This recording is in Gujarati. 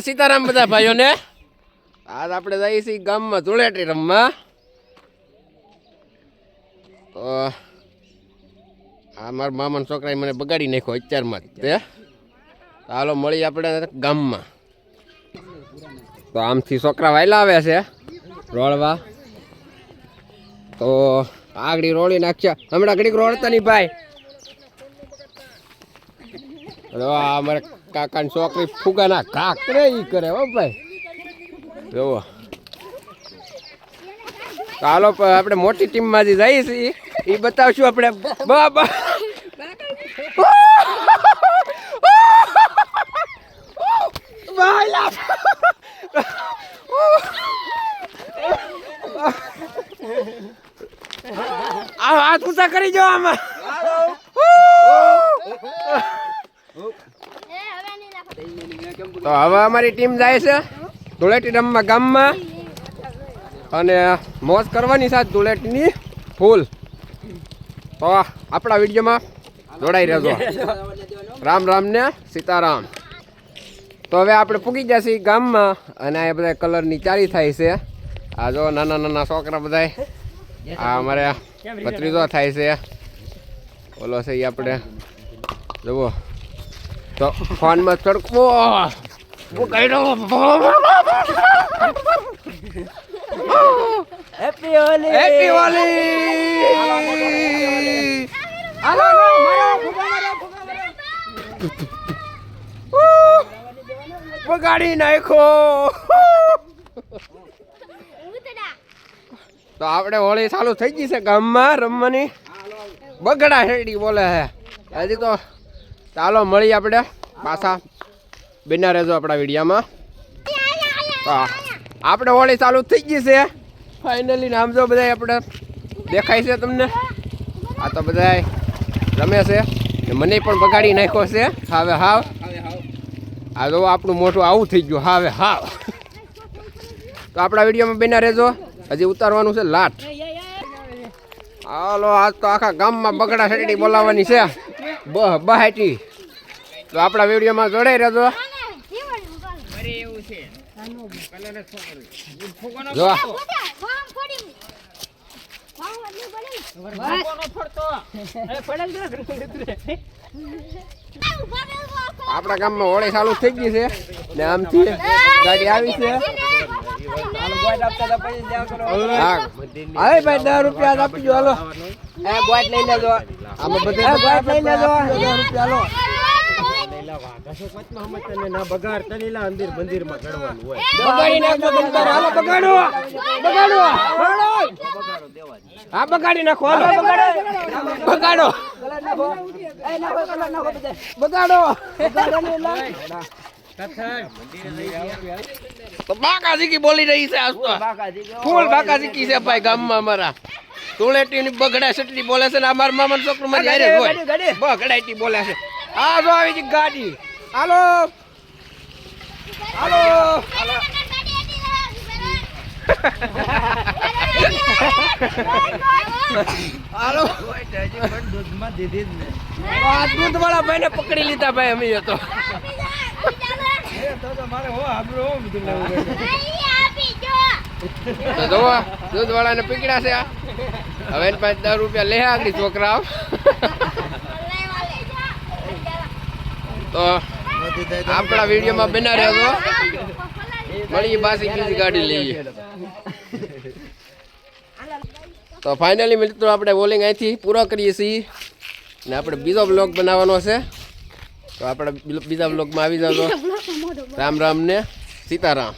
સીતારામ બધા ભાઈઓને આજ આપણે જઈએ છીએ ગામમાં ધૂળેટી રમવા. તો આ મારા મામાના છોકરાએ મને બગાડી નાખ્યો અત્યારમાં જ તે. ચાલો મળી આપણે ગામમાં. તો આમથી છોકરા વાયલા આવે છે રોળવા. તો આગળી રોળી નાખ્યા હમણાં ઘડીક રોળતા નહીં ભાઈ. અમારે કાકાની છોકરી ફુગાના ઘા કરે ઈ કરે હો ભાઈ. જોવો ચાલો આપણે મોટી ટીમમાં જે જઈએ છીએ એ બતાવશું આપણે. બાબા હાથ ઊંચા કરી જાઓ આમાં. તો હવે અમારી ટીમ જાય છે ધૂળેટી રમવા ગામમાં અને મોજ કરવાની સાથે ધૂળેટીની ફૂલ. તો આપણા વિડીયોમાં જોડાઈ રહેજો. રામ રામ ને સીતારામ. તો હવે આપણે પૂગી ગયા છીએ ગામમાં અને આ બધા કલરની ચારી થાય છે. આ જો નાના નાના છોકરા બધા. આ અમારે ભત્રીજો થાય છે. ઓલો છે એ આપણે જુઓ તો ફોનમાં ચડકવો હેપી હોલી હેપી હોલી. બગાડી નાખો. તો આપણે હોળી ચાલુ થઈ ગઈ છે ગામમાં રમવાની. બગડા હેડી બોલે હે હજી તો. ચાલો મળી આપણે પાછા બિના રહેજો આપણા વિડીયામાં. આપણે હોળી ચાલુ થઈ ગઈ છે ફાઇનલી. નામ જો બધા આપણે દેખાય છે તમને. આ તો બધા રમે છે. મને પણ બગાડી નાખ્યો છે હવે હાવ. આ જો આપણું મોટું આવું થઈ ગયું હવે હાવ. તો આપણા વિડીયોમાં બિના રહેજો. હજી ઉતારવાનું છે લાટ. હાલો આજ તો આખા ગામમાં બગડા શેરડી બોલાવવાની છે બહાટી. તો આપણા વિડીયોમાં જોડાઈ રહેજો. જો આપણા ગામમાં હોળી ચાલુ થઈ ગઈ છે ને આમથી ગાડી આવી છે. હા ભાઈ 10 રૂપિયા આપી દો. હાલો ગોટ લઈ લેજો. આમાં બધે ગોટ લઈ લેજો. 10 રૂપિયા લો. ના બગાડ તનીલા અંદિર મંદિરમાં ગણવાનું હોય. બગાડી નાખો તમે તારે. હાલો બગાડો બગાડો હા બગાડી નાખો. હાલો બગાડો બગાડો. તો બાકાજી બોલી રહી છે આજ તો. ફૂલ બાકાજી છે ભાઈ ગામમાં અમારા. ધૂળેટી ની બગડા સટલી બોલે છે ને અમારા મામાનો છોકરો મારી હારે હોય બગડાટી બોલે છે. આ જો આવી છે ગાડી. હાલો હાલો હાલો. દૂધ વાળા ભાઈ ને પકડી લીધા ભાઈ અમે તો. દૂધ વાળા ને પકડ્યા છે. હવે 10 રૂપિયા લે આગળ છોકરા. તો આપણા વિડીયોમાં બના રહેજો. મળીએ પાછી બીજી ગાડી લઈએ. તો ફાઇનલી મિત્રો આપણે બોલિંગ અહીંથી પૂરો કરીએ છીએ ને આપણે બીજો બ્લોગ બનાવવાનો છે. તો આપણે બીજા બ્લોગમાં આવી જાજો. રામ રામ ને સીતારામ.